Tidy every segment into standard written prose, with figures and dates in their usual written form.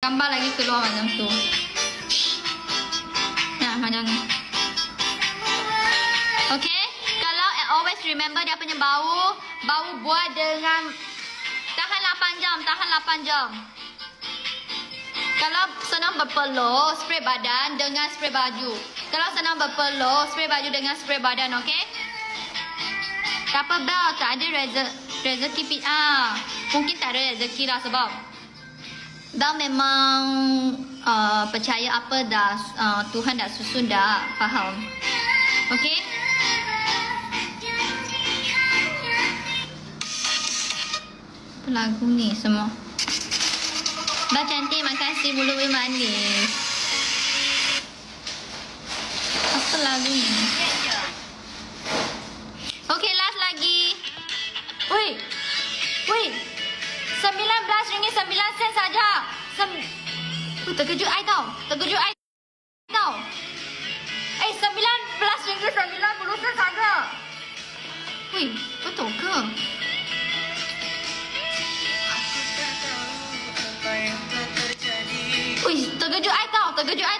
Gambar lagi keluar macam tu. Nah, macam ni. Okay. Kalau always remember dia punya bau buat dengan tahan 8 jam, tahan 8 jam. Kalau senang berpeluh, spray badan dengan spray baju. Kalau senang berpeluh, spray baju dengan spray badan, okey? Tak apa Bel, tak ada rezeki mungkin tak ada rezeki lah sebab Bel memang percaya apa dah Tuhan dah susun dah, faham? Okey? Apa lagu ni semua? Mbak cantik, makasih mulut manis. Apa lagu ni? Okay, last lagi. Woi, RM19.9 saja. Terkejut I tau. RM19.90 saja. Woi, betul ke? Wih, terkejut I tau. Terkejut I.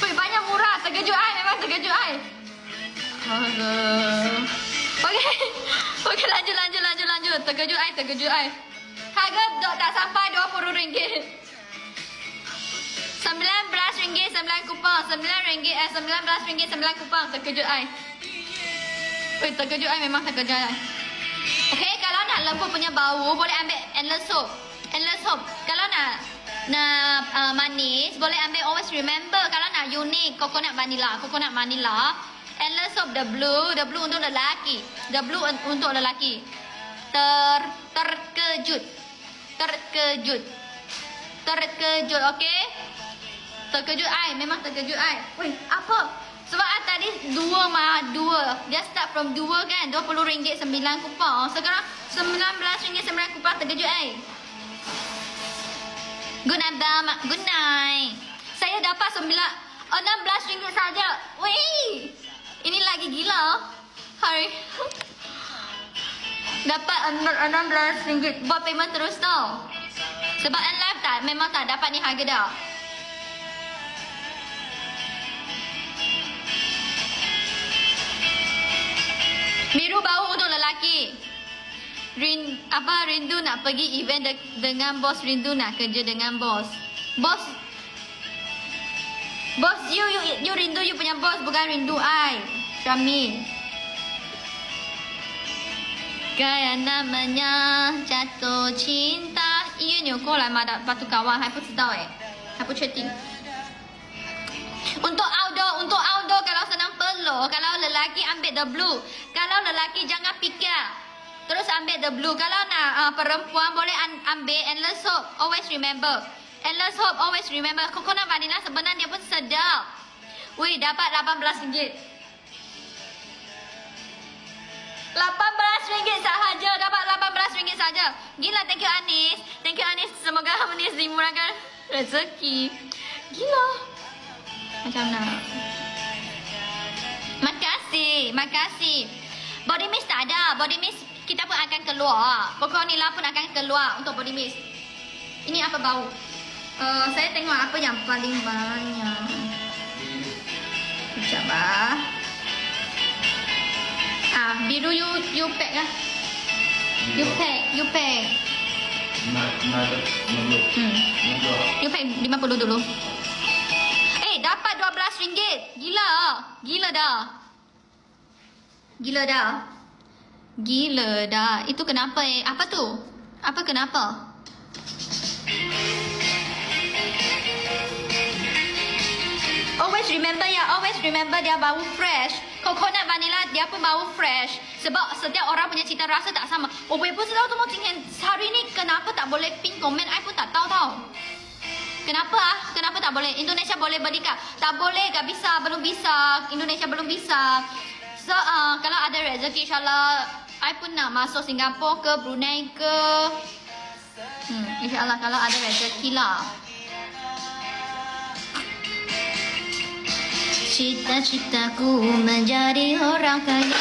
Wih, banyak murah. Terkejut I, memang terkejut I. Okay, lanjut. Terkejut I. Harga tak sampai RM20. RM19.9 terkejut I. Wih, terkejut I, memang terkejut I. Okay, kalau nak lembut punya bau, boleh ambil endless soap. Kalau nak manis, boleh ambil always remember. Kalau nak unik, coconut vanilla. Endless soap the blue untuk lelaki. Terkejut, okay? Terkejut I, memang terkejut I. Wih, apa? Sebab tadi dua. Dia start from 2 kan, RM20.9. Sekarang RM19.9 terkejut I. Good night Bam. Good night. Saya dapat RM16 saja. Wih, ini lagi gila. Hari dapat RM16. Buat payment terus tau. Sebab live memang tak dapat ni harga dah. Biru bau untuk lelaki. Rindu nak pergi event dengan bos, rindu nak kerja dengan bos. Bos you rindu you punya bos, bukan rindu I. Syamil. Gaya namanya jatuh cinta. 1月你有过来吗？batu kawan 还不知道还不确定。Untuk outdoor kalau senang peluh, kalau lelaki ambil the blue. Kalau lelaki jangan fikir, terus ambil the blue. Kalau nak perempuan boleh ambil endless soap. Always remember. Endless soap always remember. Coconut vanilla sebenarnya dia pun sedap. Wih, dapat RM18. RM18 sahaja. Dapat RM18 sahaja. Gila, thank you Anis. Semoga Anis dimurahkan rezeki. Gila. Macam mana? Makasih. Body mist tak ada. Body mist kita pun akan keluar. Coconilla pun akan keluar untuk body mist. Ini apa bau? Saya tengok apa yang paling banyak. Sekejap biru you pack lah. You pack. You pack 50 dulu. Dapat RM12. Gila dah. Itu kenapa Apa tu? Apa kenapa? Always remember dia bau fresh. Coconut vanilla dia pun bau fresh. Sebab setiap orang punya cita rasa tak sama. Oh, saya pun tahu tu mau hari ni kenapa tak boleh pin komen. I pun tak tahu tau. Kenapa tak boleh? Indonesia boleh beli kah? Tak boleh, tak bisa, belum bisa. Indonesia belum bisa. So, kalau ada rezeki insyaAllah I pun nak masuk Singapura ke Brunei ke. InsyaAllah kalau ada rezeki lah. Cita-citaku menjadi orang kaya.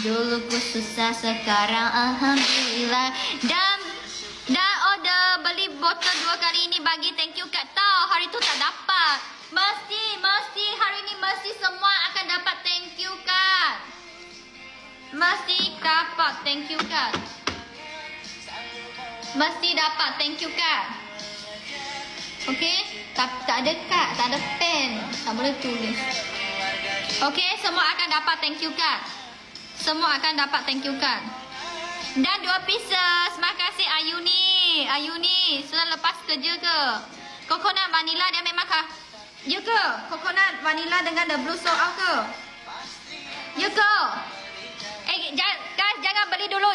Dulu ku susah, sekarang alhamdulillah. Dan order beli botol 2 kali ini bagi thank you card. Tahu hari tu tak dapat. Mesti hari ni mesti semua akan dapat thank you card. Mesti dapat thank you card. Mesti dapat thank you card. Okey? Tak ada kad, tak ada pen. Tak boleh tulis. Okey, semua akan dapat thank you card. Semua akan dapat thank you card. Dan 2 pieces. Makasih Ayuni. Sudah lepas kerja ke? Coconut vanilla dia memang kah? Ya ke? Coconut vanilla dengan the blue sold out ke? Ya ke? Guys, jangan beli dulu.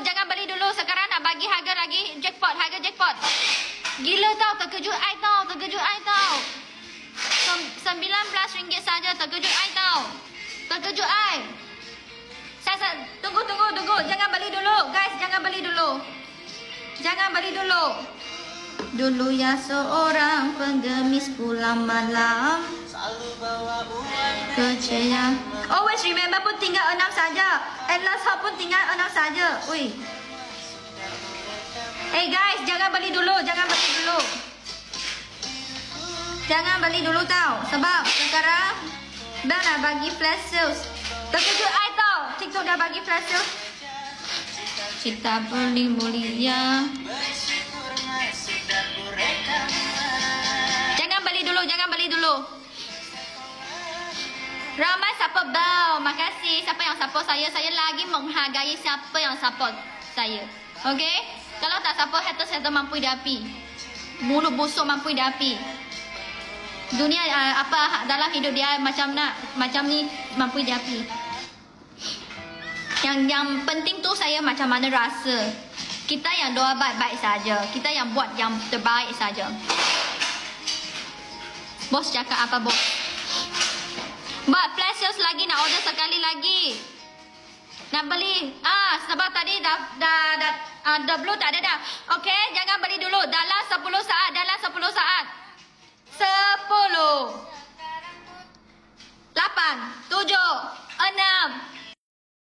Sekarang nak bagi harga lagi jackpot. Gila tau, terkejut I tau. RM19 saja, terkejut I tau. Tunggu. Jangan beli dulu. Guys, jangan beli dulu. Dulu ya seorang pengemis pulang malam. Selalu bawa uang kecil. Always remember pun tinggal 6 saja. And last hope pun tinggal 6 saja. Ui. Hey guys, jangan beli dulu. Jangan beli dulu tau. Sebab sekarang dah nak bagi flash sales. Terkejut I tau. TikTok dah bagi flash sales. Cita beli mulia. Jangan beli dulu. Ramai support bell. Makasih siapa yang support saya. Saya lagi menghargai siapa yang support saya. Okay? Kalau tak support, hater mampu diapi. Mulut busuk mampu diapi. Dunia apa dalam hidup dia macam ni mampu diapi. Yang penting tu saya macam mana rasa. Kita yang doa baik-baik saja. Kita yang buat yang terbaik saja. Bos cakap apa bos? Buat flash sales lagi, nak order sekali lagi. Nak beli. Sebab tadi dah blue tak ada dah. Okey, jangan beli dulu. Dalam 10 saat.